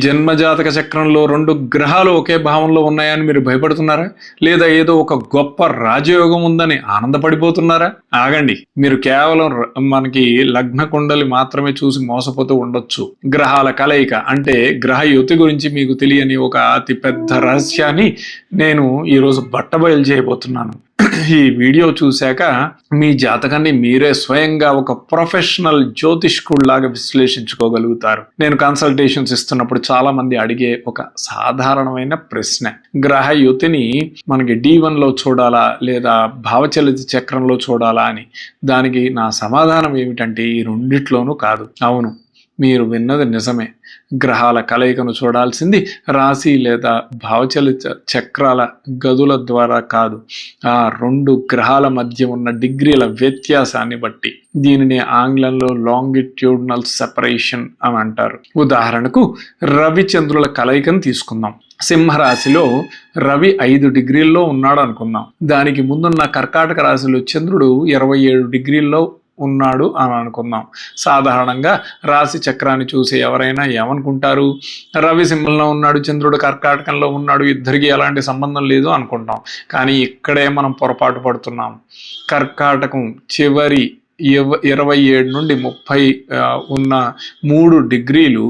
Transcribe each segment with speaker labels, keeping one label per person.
Speaker 1: జన్మజాతక చక్రంలో 2 గ్రహాలు ఒకే భావంలో ఉన్నాయని మీరు భయపడుతున్నారా? లేదా ఏదో ఒక గొప్ప రాజయోగం ఉందని ఆనందపడిపోతున్నారా? ఆగండి. మీరు కేవలం మనకి లగ్న కుండలి మాత్రమే చూసి మోసపోతూ ఉండొచ్చు. గ్రహాల కలయిక అంటే గ్రహ యుతి గురించి మీకు తెలియని ఒక అతి పెద్ద రహస్యాన్ని నేను ఈరోజు బట్టబయలు చేయబోతున్నాను. ఈ వీడియో చూశాక మీ జాతకాన్ని మీరే స్వయంగా ఒక ప్రొఫెషనల్ జ్యోతిష్కుడిలాగా విశ్లేషించుకోగలుగుతారు. నేను కన్సల్టేషన్స్ ఇస్తున్నప్పుడు చాలా మంది అడిగే ఒక సాధారణమైన ప్రశ్న, గ్రహ యుతిని మనకి D1 లో చూడాలా లేదా భావచలిత చక్రంలో చూడాలా అని. దానికి నా సమాధానం ఏమిటంటే ఈ రెండిట్లోనూ కాదు. అవును, మీరు విన్నది నిజమే. గ్రహాల కలయికను చూడాల్సింది రాశి లేదా భావచలిత చక్రాల గదుల ద్వారా కాదు, ఆ 2 గ్రహాల మధ్య ఉన్న డిగ్రీల వ్యత్యాసాన్ని బట్టి. దీనిని ఆంగ్లంలో లాంగిట్యూడినల్ సెపరేషన్ అని అంటారు. ఉదాహరణకు రవి చంద్రుల కలయికను తీసుకుందాం. సింహరాశిలో రవి 5 డిగ్రీల్లో ఉన్నాడు అనుకుందాం. దానికి ముందున్న కర్కాటక రాశిలో చంద్రుడు 27 డిగ్రీల్లో ఉన్నాడు అని అనుకుందాం. సాధారణంగా రాశి చక్రాన్ని చూసి ఎవరైనా ఏమనుకుంటారు? రవి సింహంలో ఉన్నాడు, చంద్రుడు కర్కాటకంలో ఉన్నాడు, ఇద్దరికి ఎలాంటి సంబంధం లేదు అనుకుంటాం. కానీ ఇక్కడే మనం పొరపాటు పడుతున్నాం. కర్కాటకం చివరి 27 నుండి 30 ఉన్న 3 డిగ్రీలు,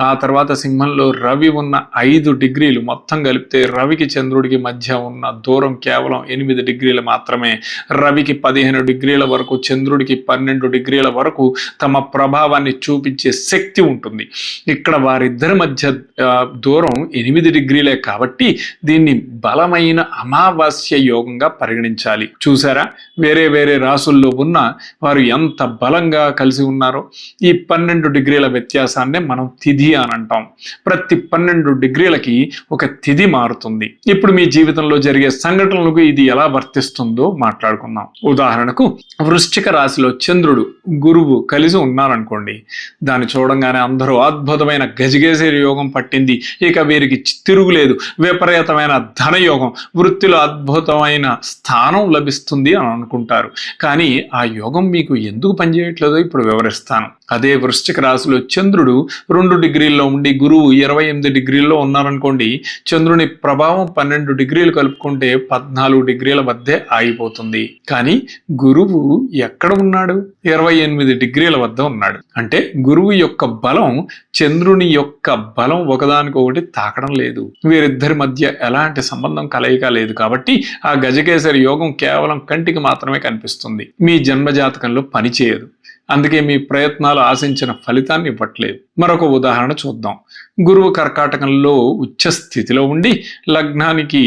Speaker 1: ఆ తర్వాత సింహంలో రవి ఉన్న 5 డిగ్రీలు, మొత్తం కలిపితే రవికి చంద్రుడికి మధ్య ఉన్న దూరం కేవలం 8 డిగ్రీలు మాత్రమే. రవికి 15 డిగ్రీల వరకు, చంద్రుడికి 12 డిగ్రీల వరకు తమ ప్రభావాన్ని చూపించే శక్తి ఉంటుంది. ఇక్కడ వారిద్దరి మధ్య దూరం 8 డిగ్రీలే కాబట్టి దీన్ని బలమైన అమావాస్య యోగంగా పరిగణించాలి. చూసారా, వేరే వేరే రాసుల్లో ఉన్న వారు ఎంత బలంగా కలిసి ఉన్నారో. ఈ 12 డిగ్రీల వ్యత్యాసాన్నే మనం తిథి అని అంటాం. ప్రతి 12 డిగ్రీలకి ఒక తిథి మారుతుంది. ఇప్పుడు మీ జీవితంలో జరిగే సంఘటనలకు ఇది ఎలా వర్తిస్తుందో మాట్లాడుకుందాం. ఉదాహరణకు వృశ్చిక రాశిలో చంద్రుడు గురువు కలిసి ఉన్నారనుకోండి. దాన్ని చూడంగానే అందరూ అద్భుతమైన గజగేసరి యోగం పట్టింది, ఇక వీరికి తిరుగులేదు, విపరీతమైన ధనయోగం, వృత్తిలో అద్భుతమైన స్థానం లభిస్తుంది అని అనుకుంటారు. కానీ ఆ యోగం మీకు ఎందుకు పనిచేయట్లేదో ఇప్పుడు వివరిస్తాను. అదే వృశ్చిక రాశిలో చంద్రుడు 2 డిగ్రీల్లో ఉండి గురువు 28 డిగ్రీల్లో ఉన్నారనుకోండి. చంద్రుని ప్రభావం 12 డిగ్రీలు కలుపుకుంటే 14 డిగ్రీల వద్దే ఆగిపోతుంది. కానీ గురువు ఎక్కడ ఉన్నాడు? 28 డిగ్రీల వద్ద ఉన్నాడు. అంటే గురువు యొక్క బలం చంద్రుని యొక్క బలం ఒకదానికొకటి తాకడం లేదు. వీరిద్దరి మధ్య ఎలాంటి సంబంధం కలయిక లేదు. కాబట్టి ఆ గజకేసరి యోగం కేవలం కంటికి మాత్రమే కనిపిస్తుంది, మీ జన్మజాతకంలో పనిచేయదు. అందుకే మీ ప్రయత్నాలు ఆశించిన ఫలితాన్ని ఇవ్వట్లేదు. మరొక ఉదాహరణ చూద్దాం. గురువు కర్కాటకంలో ఉచ్చ స్థితిలో ఉండి లగ్నానికి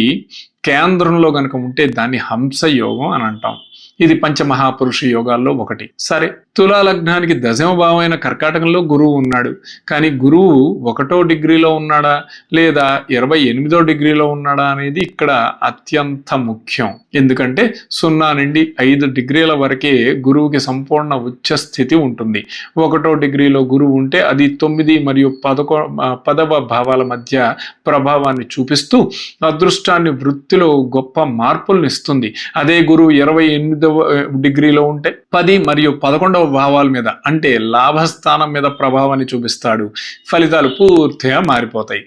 Speaker 1: కేంద్రంలో గనుక ఉంటే దాన్ని హంస యోగం అని అంటాం. ఇది పంచమహాపురుష యోగాల్లో ఒకటి. సరే, తులా లగ్నానికి దశమ భావమైన కర్కాటకంలో గురువు ఉన్నాడు. కానీ గురువు 1వ డిగ్రీలో ఉన్నాడా లేదా 28వ డిగ్రీలో ఉన్నాడా అనేది ఇక్కడ అత్యంత ముఖ్యం. ఎందుకంటే 0 నుండి 5 డిగ్రీల వరకే గురువుకి సంపూర్ణ ఉచ్చ స్థితి ఉంటుంది. 1వ డిగ్రీలో గురువు ఉంటే అది 9 మరియు 10వ భావాల మధ్య ప్రభావాన్ని చూపిస్తూ అదృష్టాన్ని, వృత్తిలో గొప్ప మార్పులను ఇస్తుంది. అదే గురువు 28వ డిగ్రీలో ఉంటే 10 మరియు 11వ భావాల మీద, అంటే లాభస్థానం మీద ప్రభావాన్ని చూపిస్తాడు. ఫలితాలు పూర్తిగా మారిపోతాయి.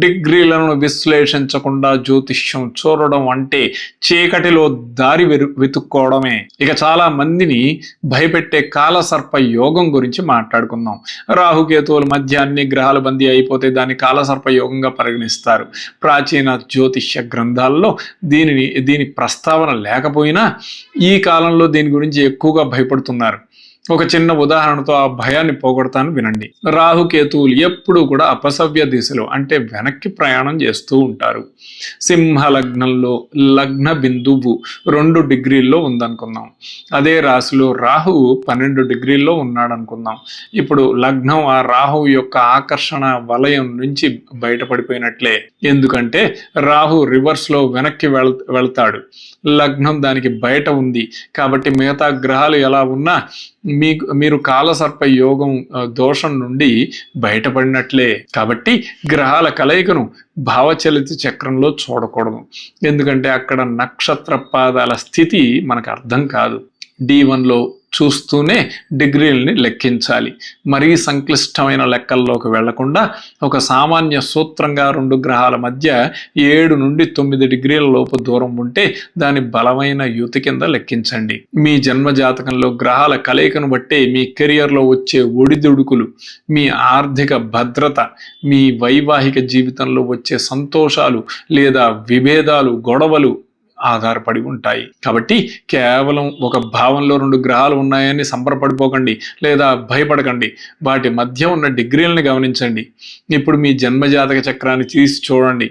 Speaker 1: డిగ్రీలను విశ్లేషించకుండా జ్యోతిష్యం చూడడం అంటే చీకటిలో దారి వెతుక్కోవడమే. ఇక చాలా మందిని భయపెట్టే కాలసర్ప యోగం గురించి మాట్లాడుకుందాం. రాహుకేతువుల మధ్య అన్ని గ్రహాలు బందీ అయిపోతే దాన్ని కాలసర్ప యోగంగా పరిగణిస్తారు. ప్రాచీన జ్యోతిష్య గ్రంథాల్లో దీని ప్రస్తావన లేకపోయినా ఈ కాలంలో దీని గురించి ఎక్కువగా భయపడుతున్నారు. ఒక చిన్న ఉదాహరణతో ఆ భయాన్ని పోగొడతాను, వినండి. రాహుకేతువులు ఎప్పుడూ కూడా అపసవ్య దిశలో, అంటే వెనక్కి ప్రయాణం చేస్తూ ఉంటారు. సింహ లగ్నంలో లగ్న బిందువు 2 డిగ్రీల్లో ఉందనుకుందాం. అదే రాశిలో రాహువు 12 డిగ్రీల్లో ఉన్నాడు అనుకుందాం. ఇప్పుడు లగ్నం ఆ రాహువు యొక్క ఆకర్షణ వలయం నుంచి బయటపడిపోయినట్లే. ఎందుకంటే రాహు రివర్స్లో వెనక్కి వెళ్తాడు. లగ్నం దానికి బయట ఉంది. కాబట్టి మిగతా గ్రహాలు ఎలా ఉన్నా మీరు కాలసర్ప యోగం దోషం నుండి బయటపడినట్లే. కాబట్టి గ్రహాల కలయికను భావచలిత చక్రంలో చూడకూడదు. ఎందుకంటే అక్కడ నక్షత్ర పాదాల స్థితి మనకు అర్థం కాదు. D1లో చూస్తూనే డిగ్రీలని లెక్కించాలి. మరీ సంక్లిష్టమైన లెక్కల్లోకి వెళ్లకుండా ఒక సామాన్య సూత్రంగా 2 గ్రహాల మధ్య 7 నుండి 9 డిగ్రీల లోపు దూరం ఉంటే దాని బలమైన యుతి కింద లెక్కించండి. మీ జన్మ జాతకంలో గ్రహాల కలయికను బట్టే మీ కెరియర్లో వచ్చే ఒడిదుడుకులు, మీ ఆర్థిక భద్రత, మీ వైవాహిక జీవితంలో వచ్చే సంతోషాలు లేదా విభేదాలు, గొడవలు ఆధారపడి ఉంటాయి. కాబట్టి కేవలం ఒక భావంలో 2 గ్రహాలు ఉన్నాయని సంబరపడిపోకండి లేదా భయపడకండి. వాటి మధ్య ఉన్న డిగ్రీలను గమనించండి. ఇప్పుడు మీ జన్మజాతక చక్రాన్ని తీసి చూడండి.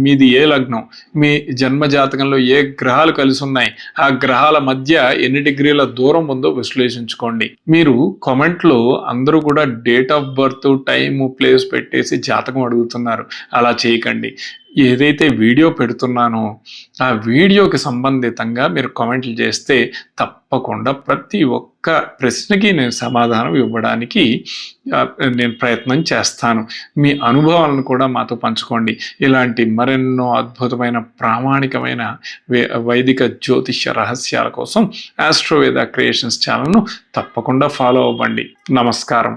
Speaker 1: మీది ఏ లగ్నం, మీ జన్మ జాతకంలో ఏ గ్రహాలు కలిసి ఉన్నాయి, ఆ గ్రహాల మధ్య ఎన్ని డిగ్రీల దూరం ఉందో విశ్లేషించుకోండి. మీరు కామెంట్లో అందరూ కూడా date of birth, time, place పెట్టేసి జాతకం అడుగుతున్నారు. అలా చేయకండి. ఏదైతే వీడియో పెడుతున్నానో ఆ వీడియోకి సంబంధితంగా మీరు కామెంట్లు చేస్తే తప్పకుండా ప్రతి ఒక్క ప్రశ్నకి నేను సమాధానం ఇవ్వడానికి నేను ప్రయత్నం చేస్తాను. మీ అనుభవాలను కూడా మాతో పంచుకోండి. ఇలాంటి మరెన్నో అద్భుతమైన ప్రామాణికమైన వైదిక జ్యోతిష్య రహస్యాల కోసం ఆస్ట్రోవేద క్రియేషన్స్ ఛానల్ను తప్పకుండా ఫాలో అవ్వండి. నమస్కారం.